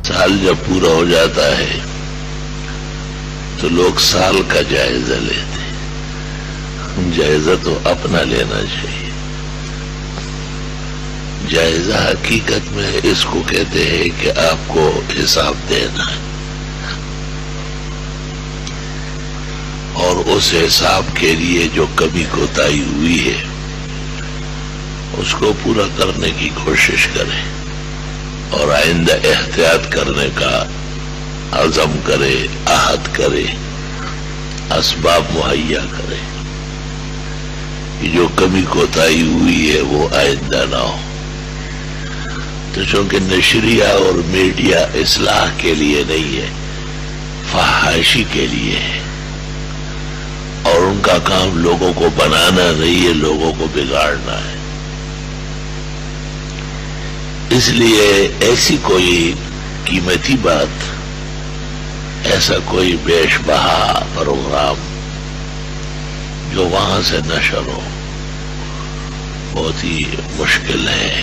سال جب پورا ہو جاتا ہے تو لوگ سال کا جائزہ لیتے ہیں. جائزہ تو اپنا لینا چاہیے. جائزہ حقیقت میں اس کو کہتے ہیں کہ آپ کو حساب دینا ہے اور اس حساب کے لیے جو کمی کوتاہی ہوئی ہے اس کو پورا کرنے کی کوشش کریں اور آئندہ احتیاط کرنے کا عزم کرے، عہد کرے، اسباب مہیا کرے کہ جو کمی کوتاہی ہوئی ہے وہ آئندہ نہ ہو. تو چونکہ نشریہ اور میڈیا اصلاح کے لیے نہیں ہے، فحاشی کے لیے ہے، اور ان کا کام لوگوں کو بنانا نہیں ہے، لوگوں کو بگاڑنا ہے. اس لیے ایسی کوئی قیمتی بات، ایسا کوئی بیش بہا پروگرام جو وہاں سے نشر ہو بہت ہی مشکل ہے.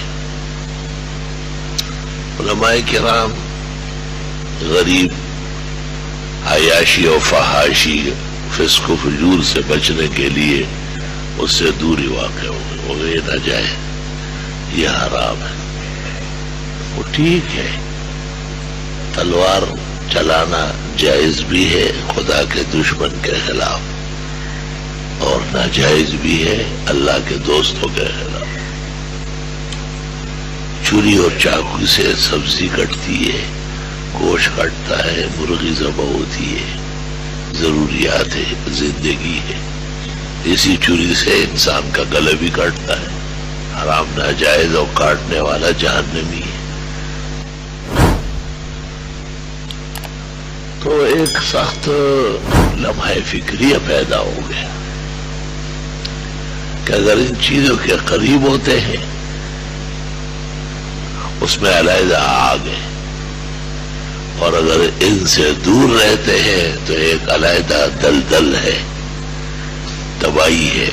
علماء کرام غریب، عیاشی و فحاشی، فسق و فجور سے بچنے کے لیے اس سے دوری واقع ہو گئی. وہ یہ نہ جائے، یہ حرام ہے. وہ ٹھیک ہے، تلوار چلانا جائز بھی ہے خدا کے دشمن کے خلاف، اور ناجائز بھی ہے اللہ کے دوستوں کے خلاف. چھری اور چاقو سے سبزی کٹتی ہے، گوشت کٹتا ہے، مرغی ذبح ہوتی ہے، ضروریات ہے، زندگی ہے. اسی چھری سے انسان کا گلا بھی کٹتا ہے. حرام ناجائز اور کاٹنے والا جہنمی ہے. تو ایک سخت لمحہ فکریہ پیدا ہو گیا کہ اگر ان چیزوں کے قریب ہوتے ہیں اس میں علیحدہ آگ ہے، اور اگر ان سے دور رہتے ہیں تو ایک علیحدہ دلدل ہے، تباہی ہے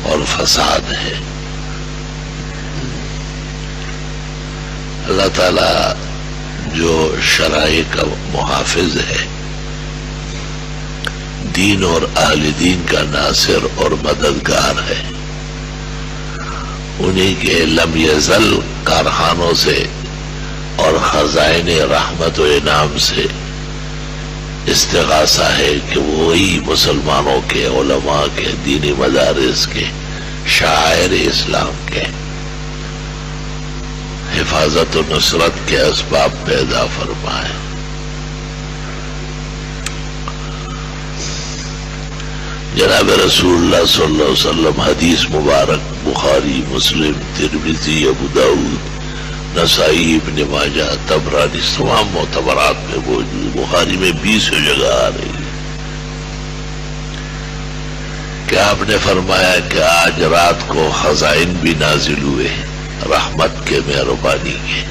اور فساد ہے. اللہ تعالی جو شرائع کا محافظ ہے، دین اور اہل دین کا ناصر اور مددگار ہے، انہی کے لم یزل کارخانوں سے اور خزائن رحمت و انعام سے استغاثہ ہے کہ وہی مسلمانوں کے، علماء کے، دینی مدارس کے، شاعر اسلام کے حفاظت و نصرت کے اسباب پیدا فرمائے. جناب رسول اللہ صلی اللہ علیہ وسلم حدیث مبارک بخاری، مسلم، ترمذی، ابو داؤد، نسائی، ابن ماجہ، طبرانی، تمام معتبرات میں موجود. بخاری میں 20 جگہ آ رہی ہے کہ آپ نے فرمایا کہ آج رات کو خزائن بھی نازل ہوئے رحمت کے، مہربانی کے،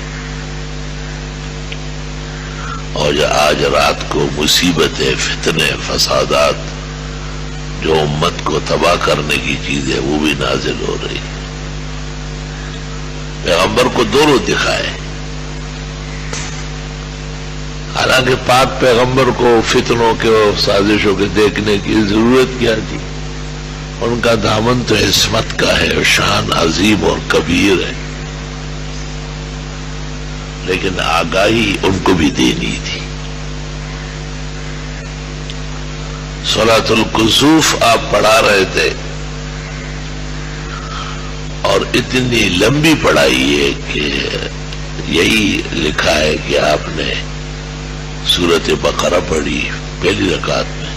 اور آج رات کو مصیبتیں، فتنے، فسادات، جو امت کو تباہ کرنے کی چیزیں وہ بھی نازل ہو رہی. پیغمبر کو دونوں دکھائے. حالانکہ پاک پیغمبر کو فتنوں کے اور سازشوں کے دیکھنے کی ضرورت کیا تھی؟ ان کا دامن تو عصمت کا ہے، شان عظیم اور کبیر ہے، لیکن آگاہی ان کو بھی دینی تھی. صلاۃ الکسوف آپ پڑھا رہے تھے، اور اتنی لمبی پڑھائی ہے کہ یہی لکھا ہے کہ آپ نے سورۃ بقرہ پڑھی پہلی رکعت میں،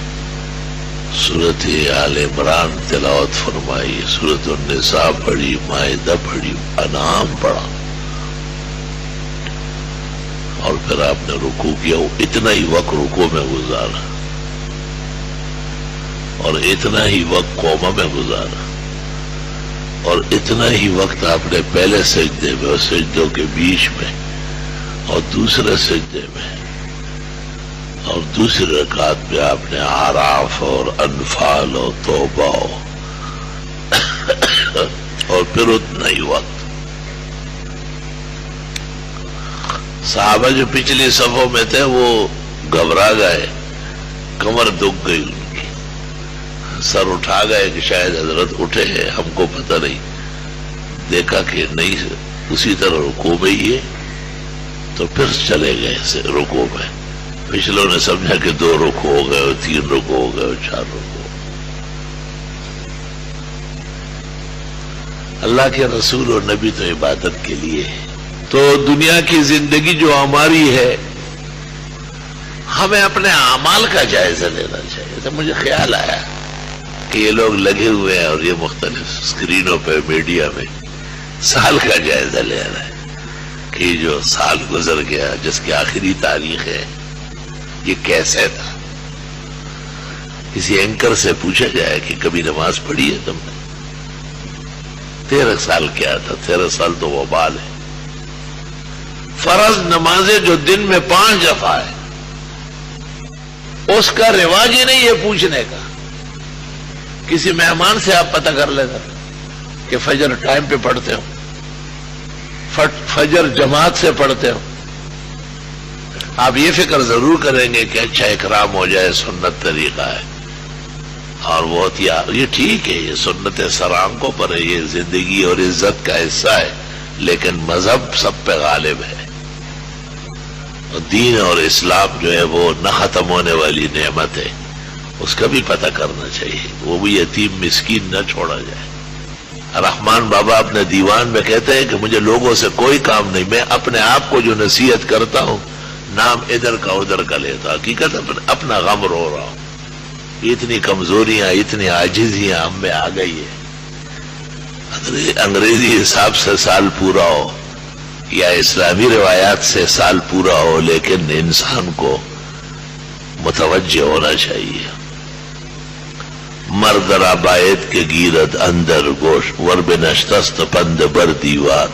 سورۃ آل عمران تلاوت فرمائی، سورۃ النساء پڑھی، مائدہ پڑھی، انعام پڑھا، اور پھر آپ نے رکوع کیا. اتنا ہی وقت رکوع میں گزارا اور اتنا ہی وقت قومہ میں گزارا، اور اتنا ہی وقت آپ نے پہلے سجدے میں اور سجدوں کے بیچ میں اور دوسرے سجدے میں اور دوسری رکعت میں آپ نے اعراف اور انفال اور توبہ اور پھر اتنا ہی وقت. صحابہ جو پچھلی صفوں میں تھے وہ گھبرا گئے، کمر دکھ گئی ان کی، سر اٹھا گئے کہ شاید حضرت اٹھے ہیں، ہم کو پتہ نہیں، دیکھا کہ نہیں اسی طرح رکوع میں ہی ہے، تو پھر چلے گئے رکوع میں۔ پچھلوں نے سمجھا کہ 2 رکوع ہو گئے، 3 رکوع ہو گئے، 4 رکوع۔ اللہ کے رسول اور نبی تو عبادت کے لیے ہے۔ تو دنیا کی زندگی جو ہماری ہے، ہمیں اپنے اعمال کا جائزہ لینا چاہیے۔ تو مجھے خیال آیا کہ یہ لوگ لگے ہوئے ہیں اور یہ مختلف اسکرینوں پہ میڈیا میں سال کا جائزہ لے رہے ہیں کہ جو سال گزر گیا جس کی آخری تاریخ ہے یہ کیسے تھا۔ کسی اینکر سے پوچھا جائے کہ کبھی نماز پڑھی ہے تم نے؟ 13 سال کیا تھا؟ 13 سال تو وبال ہے۔ فرض نمازیں جو دن میں 5 دفعہ ہے، اس کا رواج ہی نہیں ہے پوچھنے کا۔ کسی مہمان سے آپ پتہ کر لینا کہ فجر ٹائم پہ پڑھتے ہو، فجر جماعت سے پڑھتے ہو۔ آپ یہ فکر ضرور کریں گے کہ اچھا اکرام ہو جائے، سنت طریقہ ہے، اور بہت یہ ٹھیک ہے، یہ سنت سرآنکھوں پر ہے، یہ زندگی اور عزت کا حصہ ہے، لیکن مذہب سب پہ غالب ہے، اور دین اور اسلام جو ہے وہ نہ ختم ہونے والی نعمت ہے، اس کا بھی پتہ کرنا چاہیے، وہ بھی یتیم مسکین نہ چھوڑا جائے۔ رحمان بابا اپنے دیوان میں کہتے ہیں کہ مجھے لوگوں سے کوئی کام نہیں، میں اپنے آپ کو جو نصیحت کرتا ہوں نام ادھر کا ادھر کا لیتا، حقیقت اپنا غم رو رہا ہوں، اتنی کمزوریاں، اتنی عاجزیاں ہم میں آ گئی ہے۔ انگریزی حساب سے سال پورا ہو یا اسلامی روایات سے سال پورا ہو، لیکن انسان کو متوجہ ہونا چاہیے۔ مردرا باید کے گیرد اندر گوشت ور بے نشتست پند بر دیوار۔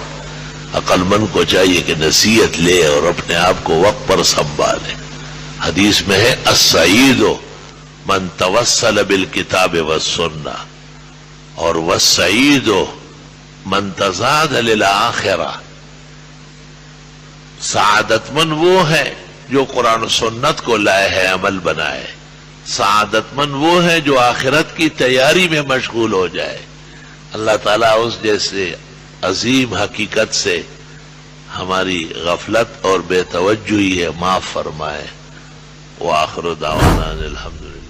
عقل مند کو چاہیے کہ نصیحت لے اور اپنے آپ کو وقت پر سنبھالے۔ حدیث میں ہے السعید من توسل بالکتاب والسنہ، اور والسعید من تزاد للآخرہ۔ سعادت مند وہ ہے جو قرآن و سنت کو لائے ہے، عمل بنائے۔ سعادت مند وہ ہے جو آخرت کی تیاری میں مشغول ہو جائے۔ اللہ تعالیٰ اس جیسے عظیم حقیقت سے ہماری غفلت اور بے توجہی ہے معاف فرمائے۔ وآخر دعوانا الحمدللہ۔